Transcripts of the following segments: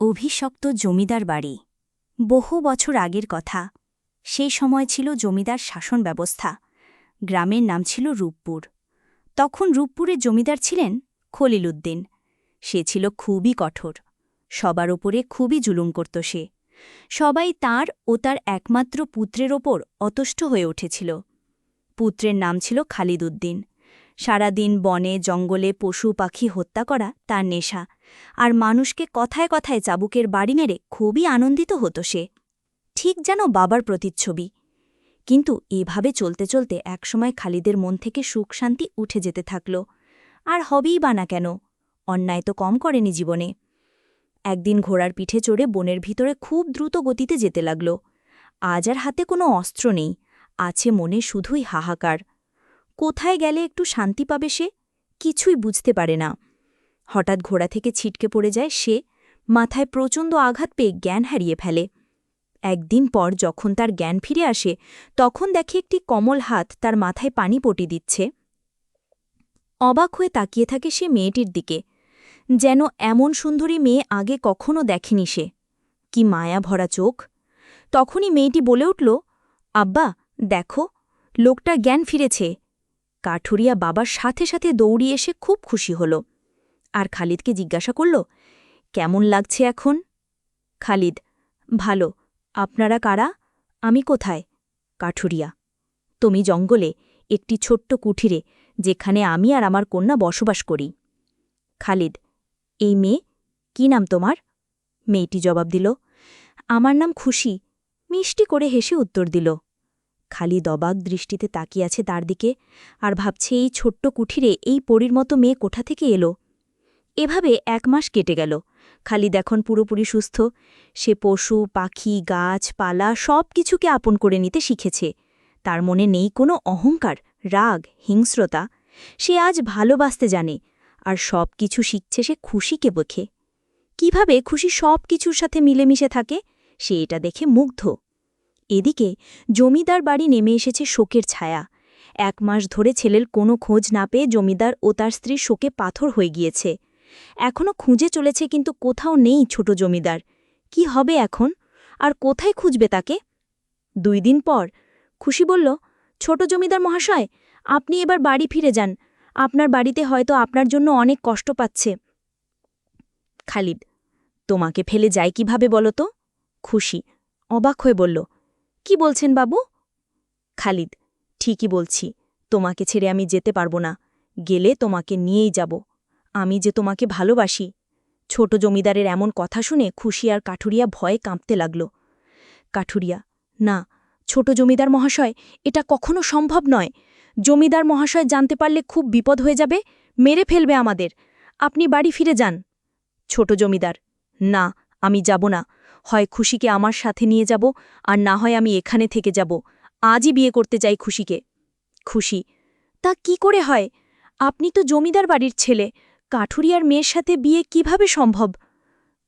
অভিশপ্ত জমিদার বাড়ি। বহু বছর আগের কথা। সেই সময় ছিল জমিদার শাসন ব্যবস্থা। গ্রামের নাম ছিল রূপপুর। তখন রূপপুরের জমিদার ছিলেন খলিল উদ্দিন। সে ছিল খুবই কঠোর। সবার ওপরে খুবই জুলুম করত সে। সবাই তার ও তার একমাত্র পুত্রের ওপর অতুষ্ট হয়ে উঠেছিল। পুত্রের নাম ছিল খালিদ উদ্দিন। সারাদিন বনে জঙ্গলে পশু পাখি হত্যা করা তার নেশা, আর মানুষকে কথায় কথায় চাবুকের বাড়ি মেরে খুবই আনন্দিত হতো সে, ঠিক যেন বাবার প্রতিচ্ছবি। কিন্তু এভাবে চলতে চলতে একসময় খালিদের মন থেকে সুখ শান্তি উঠে যেতে থাকল। আর হবেই বা না কেন, অন্যায় তো কম করেনি জীবনে। একদিন ঘোড়ার পিঠে চড়ে বনের ভিতরে খুব দ্রুত গতিতে যেতে লাগল। আজ আর হাতে কোনো অস্ত্র নেই, আছে মনে শুধুই হাহাকার। কোথায় গেলে একটু শান্তি পাবে সে, কিছুই বুঝতে পারে না। হঠাৎ ঘোড়া থেকে ছিটকে পড়ে যায় সে, মাথায় প্রচণ্ড আঘাত পেয়ে জ্ঞান হারিয়ে ফেলে। একদিন পর যখন তার জ্ঞান ফিরে আসে, তখন দেখে একটি কমল হাত তার মাথায় পানি পটি দিচ্ছে। অবাক হয়ে তাকিয়ে থাকে সে মেয়েটির দিকে, যেন এমন সুন্দরী মেয়ে আগে কখনো দেখেনি সে। কি মায়া ভরা চোখ! তখনই মেয়েটি বলে উঠল, আব্বা দেখো, লোকটার জ্ঞান ফিরেছে। কাঠুরিয়া বাবার সাথে সাথে দৌড়িয়ে এসে খুব খুশি হল, আর খালিদকে জিজ্ঞাসা করল, কেমন লাগছে এখন? খালিদ, ভালো। আপনারা কারা? আমি কোথায়? কাঠুরিয়া, তুমি জঙ্গলে একটি ছোট্ট কুঠিরে, যেখানে আমি আর আমার কন্যা বসবাস করি। খালিদ, এই মেয়ে, কি নাম তোমার? মেয়েটি জবাব দিল, আমার নাম খুশি। মিষ্টি করে হেসে উত্তর দিল। খালিদ অবাক দৃষ্টিতে তাকিয়ে আছে তার দিকে, আর ভাবছে এই ছোট্ট কুঠিরে এই পরীর মতো মেয়ে কোথা থেকে এলো। এভাবে 1 মাস কেটে গেল। খালিদ এখন পুরোপুরি সুস্থ। সে পশু পাখি গাছপালা সব কিছুকে আপন করে নিতে শিখেছে। তার মনে নেই কোনো অহংকার, রাগ, হিংস্রতা। সে আজ ভালোবাসতে জানে, আর সব কিছু শিখছে সে খুশিকে বখে। কিভাবে খুশি সব কিছুর সাথে মিলেমিশে থাকে, সে এটা দেখে মুগ্ধ। এদিকে জমিদার বাড়ি নেমে এসেছে শোকের ছায়া। 1 মাস ধরে ছেলের কোনো খোঁজ না পেয়ে জমিদার ও তার স্ত্রী শোকে পাথর হয়ে গিয়েছে। এখনও খুঁজে চলেছে, কিন্তু কোথাও নেই ছোট জমিদার। কি হবে এখন? আর কোথায় খুঁজবে তাকে? 2 দিন পর খুশি বলল, ছোট জমিদার মহাশয়, আপনি এবার বাড়ি ফিরে যান। আপনার বাড়িতে হয়তো আপনার জন্য অনেক কষ্ট পাচ্ছে। খালিদ, তোমাকে ফেলে যায় কিভাবে বলো তো? খুশি অবাক হয়ে বলল, কি বলছেন বাবু? খালিদ, ঠিকই বলছি, তোমাকে ছেড়ে আমি যেতে পারবো না। গেলে তোমাকে নিয়েই যাব। আমি যে তোমাকে ভালোবাসি। ছোট জমিদারের এমন কথা শুনে খুশি আর কাঠুরিয়া ভয়ে কাঁপতে লাগল। কাঠুরিয়া, না, ছোট জমিদার মহাশয়, এটা কখনো সম্ভব নয়। জমিদার মহাশয় জানতে পারলে খুব বিপদ হয়ে যাবে, মেরে ফেলবে আমাদের। আপনি বাড়ি ফিরে যান। ছোট জমিদার, না, আমি যাব না। হয় খুশিকে আমার সাথে নিয়ে যাব, আর না হয় আমি এখানে থেকে যাব। আজই বিয়ে করতে চাই খুশিকে। খুশি, তা কি করে হয়? আপনি তো জমিদার বাড়ির ছেলে। কাঠুরিয়ার মেয়ের সাথে বিয়ে কিভাবে সম্ভব?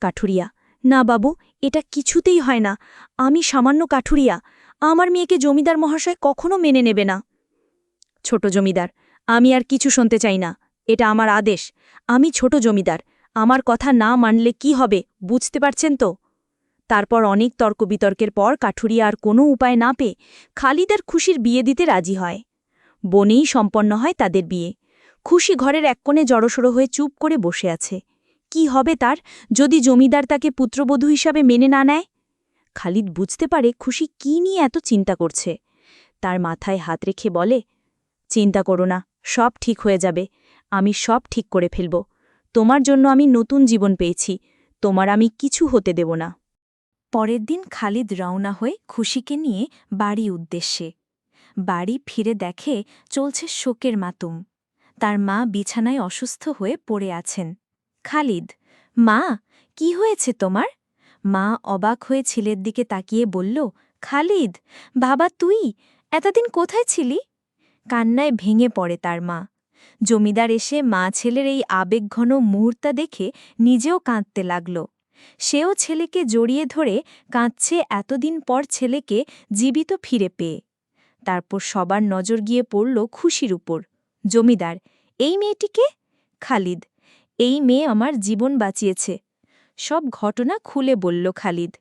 কাঠুরিয়া, না বাবু, এটা কিছুতেই হয় না। আমি সামান্য কাঠুরিয়া, আমার মেয়েকে জমিদার মহাশয় কখনো মেনে নেবে না। ছোট জমিদার, আমি আর কিছু শুনতে চাই না। এটা আমার আদেশ। আমি ছোট জমিদার, আমার কথা না মানলে কি হবে বুঝতে পারছেন তো? তারপর অনেক তর্ক বিতর্কের পর কাঠুরিয়া আর কোনো উপায় না পেয়ে খালিদ আর খুশির বিয়ে দিতে রাজি হয়। বনেই সম্পন্ন হয় তাদের বিয়ে। খুশি ঘরের এক কোণে জড়সড়ো হয়ে চুপ করে বসে আছে। কি হবে তার, যদি জমিদার তাকে পুত্রবধূ হিসাবে মেনে না নেয়? খালিদ বুঝতে পারে খুশি কি নিয়ে এত চিন্তা করছে। তার মাথায় হাত রেখে বলে, চিন্তা করো না, সব ঠিক হয়ে যাবে। আমি সব ঠিক করে ফেলব। তোমার জন্য আমি নতুন জীবন পেয়েছি, তোমার আমি কিছু হতে দেব না। পরের দিন খালিদ রওনা হয়ে খুশিকে নিয়ে বাড়ি উদ্দেশ্যে। বাড়ি ফিরে দেখে চলছে শোকের মাতুম। তার মা বিছানায় অসুস্থ হয়ে পড়ে আছেন। খালিদ, মা, কি হয়েছে তোমার? মা অবাক হয়ে ছেলের দিকে তাকিয়ে বলল, খালিদ, বাবা তুই এতদিন কোথায় ছিলি? কান্নায় ভেঙে পড়ে তার মা। জমিদার এসে মা ছেলের এই আবেগঘন মুহূর্ত দেখে নিজেও কাঁদতে লাগল। সেও ছেলেকে জড়িয়ে ধরে কাঁদছে এতদিন পর ছেলেকে জীবিত ফিরে পেয়ে। তারপর সবার নজর গিয়ে পড়ল খুশির উপর। জমিদার, এই মেয়েটিকে? খালিদ, এই মেয়ে আমার জীবন বাঁচিয়েছে। সব ঘটনা খুলে বলল খালিদ।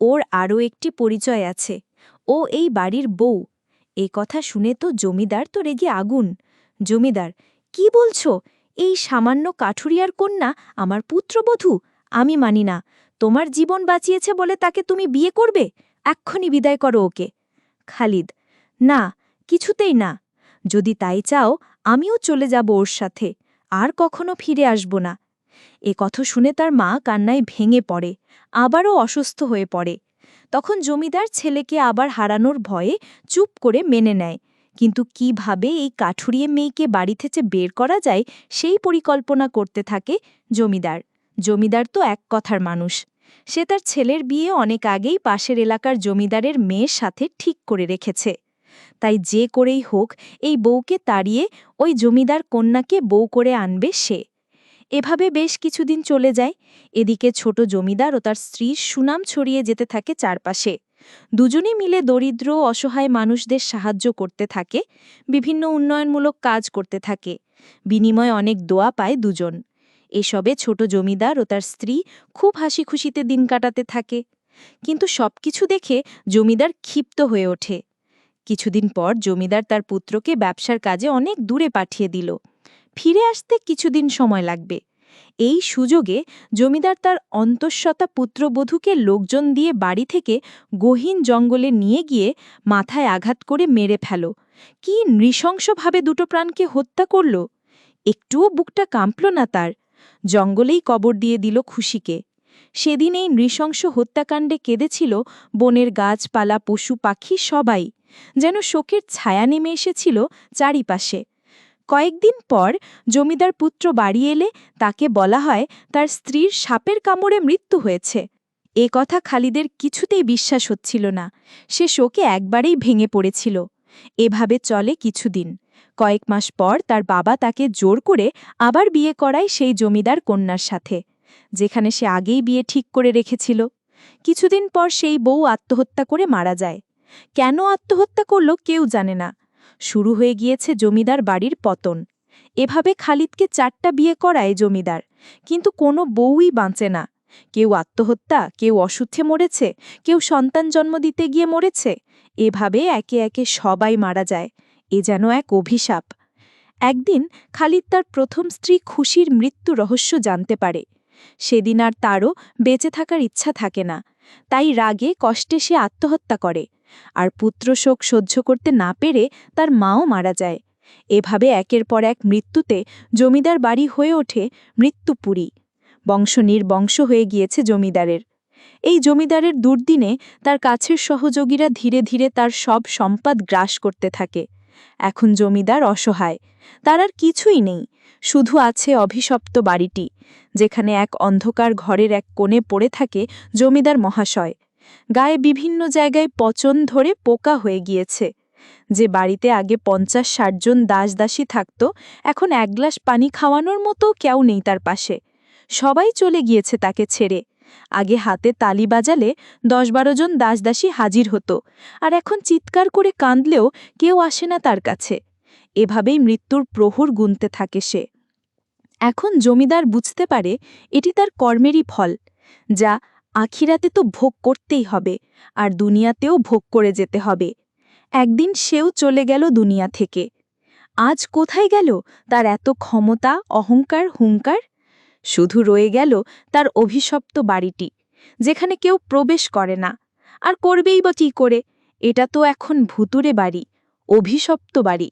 ওর আরও একটি পরিচয় আছে, ও এই বাড়ির বউ। এ কথা শুনে তো জমিদার তো রেগে আগুন। জমিদার, কি বলছো? এই সামান্য কাঠুরিয়ার কন্যা আমার পুত্রবধূ? আমি মানি না। তোমার জীবন বাঁচিয়েছে বলে তাকে তুমি বিয়ে করবে? এক্ষুনি বিদায় করো ওকে। খালিদ, না, কিছুতেই না। যদি তাই চাও আমিও চলে যাব ওর সাথে, আর কখনো ফিরে আসব না। এ কথা শুনে তার মা কান্নায় ভেঙে পড়ে, আবারও অসুস্থ হয়ে পড়ে। তখন জমিদার ছেলেকে আবার হারানোর ভয়ে চুপ করে মেনে নেয়, কিন্তু কিভাবে এই কাঠুরিয়ে মেয়েকে বাড়ি থেকে বের করা যায় সেই পরিকল্পনা করতে থাকে জমিদার। জমিদার তো এক কথার মানুষ। সে তার ছেলের বিয়ে অনেক আগেই পাশের এলাকার জমিদারের মেয়ের সাথে ঠিক করে রেখেছে। তাই যে করেই হোক এই বউকে তাড়িয়ে ওই জমিদার কন্যাকে বউ করে আনবে সে। এভাবে বেশ কিছুদিন চলে যায়। এদিকে ছোট জমিদার ও তার স্ত্রীর সুনাম ছড়িয়ে যেতে থাকে চারপাশে। দুজনে মিলে দরিদ্র অসহায় মানুষদের সাহায্য করতে থাকে, বিভিন্ন উন্নয়নমূলক কাজ করতে থাকে। বিনিময়ে অনেক দোয়া পায় দুজন। এসবে ছোট জমিদার ও তার স্ত্রী খুব হাসি খুশিতে দিন কাটাতে থাকে। কিন্তু সবকিছু দেখে জমিদার ক্ষিপ্ত হয়ে ওঠে। কিছুদিন পর জমিদার তার পুত্রকে ব্যবসার কাজে অনেক দূরে পাঠিয়ে দিল। ফিরে আসতে কিছুদিন সময় লাগবে। এই সুযোগে জমিদার তার অন্তঃসত্ত্বা পুত্রবধূকে লোকজন দিয়ে বাড়ি থেকে গহীন জঙ্গলে নিয়ে গিয়ে মাথায় আঘাত করে মেরে ফেল। কি নৃশংসভাবে দুটো প্রাণকে হত্যা করল! একটুও বুকটা কাঁপল না তার। জঙ্গলেই কবর দিয়ে দিল খুশিকে। সেদিন এই নৃশংস হত্যাকাণ্ডে কেঁদেছিল বনের গাছপালা, পশু পাখি সবাই, যেন শোকের ছায়া নেমে এসেছিল চারিপাশে। কয়েকদিন পর জমিদার পুত্র বাড়ি এলে তাকে বলা হয় তার স্ত্রীর সাপের কামড়ে মৃত্যু হয়েছে। এ কথা খালিদের কিছুতেই বিশ্বাস হচ্ছিল না। সে শোকে একবারেই ভেঙে পড়েছিল। এভাবে চলে কিছুদিন। কয়েক মাস পর তার বাবা তাকে জোর করে আবার বিয়ে করায় সেই জমিদার কন্যার সাথে, যেখানে সে আগেই বিয়ে ঠিক করে রেখেছিল। কিছুদিন পর সেই বউ আত্মহত্যা করে মারা যায়। কেন আত্মহত্যা করল কেউ জানে না। শুরু হয়ে গিয়েছে জমিদার বাড়ির পতন। এভাবে খালিদকে 4টা বিয়ে করায় জমিদার, কিন্তু কোনো বউই বাঁচে না। কেউ আত্মহত্যা, কেউ অসুখে মরেছে, কেউ সন্তান জন্ম দিতে গিয়ে মরেছে। এভাবে একে একে সবাই মারা যায়। এ যেন এক অভিশাপ। একদিন খালিদ তার প্রথম স্ত্রী খুশির মৃত্যু রহস্য জানতে পারে। সেদিন আর তারও বেঁচে থাকার ইচ্ছা থাকে না। তাই রাগে কষ্টে সে আত্মহত্যা করে। আর পুত্রশোক সহ্য করতে না পেরে তার মাও মারা যায়। এভাবে একের পর এক মৃত্যুতে জমিদার বাড়ি হয়ে ওঠে মৃত্যুপুরী। বংশ নির্বংশ হয়ে গিয়েছে জমিদারের। এই জমিদারের দুর্দিনে তার কাছের সহযোগীরা ধীরে ধীরে তার সব সম্পদ গ্রাস করতে থাকে। এখন জমিদার অসহায়। তার আর কিছুই নেই, শুধু আছে অভিশপ্ত বাড়িটি, যেখানে এক অন্ধকার ঘরের এক কোণে পড়ে থাকে জমিদার মহাশয়। গায়ে বিভিন্ন জায়গায় পচন ধরে পোকা হয়ে গিয়েছে। যে বাড়িতে আগে 50-60 জন দাসদাসী থাকত, এখন 1 গ্লাস পানি খাওয়ানোর মতো কেউ নেই তার পাশে। সবাই চলে গিয়েছে তাকে ছেড়ে। আগে হাতে তালি বাজালে 10-12 জন দাসদাসী হাজির হতো, আর এখন চিৎকার করে কাঁদলেও কেউ আসে না তার কাছে। এভাবেই মৃত্যুর প্রহর গুনতে থাকে সে। এখন জমিদার বুঝতে পারে এটি তার কর্মেরই ফল, যা আখিরাতে তো ভোগ করতেই হবে, আর দুনিয়াতেও ভোগ করে যেতে হবে। একদিন সেও চলে গেল দুনিয়া থেকে। আজ কোথায় গেল তার এত ক্ষমতা, অহংকার, হুঙ্কার? শুধু রয়ে গেল তার অভিশপ্ত বাড়িটি, যেখানে কেউ প্রবেশ করে না। আর করবেই বা কী করে? এটা তো এখন ভুতুরে বাড়ি, অভিশপ্ত বাড়ি।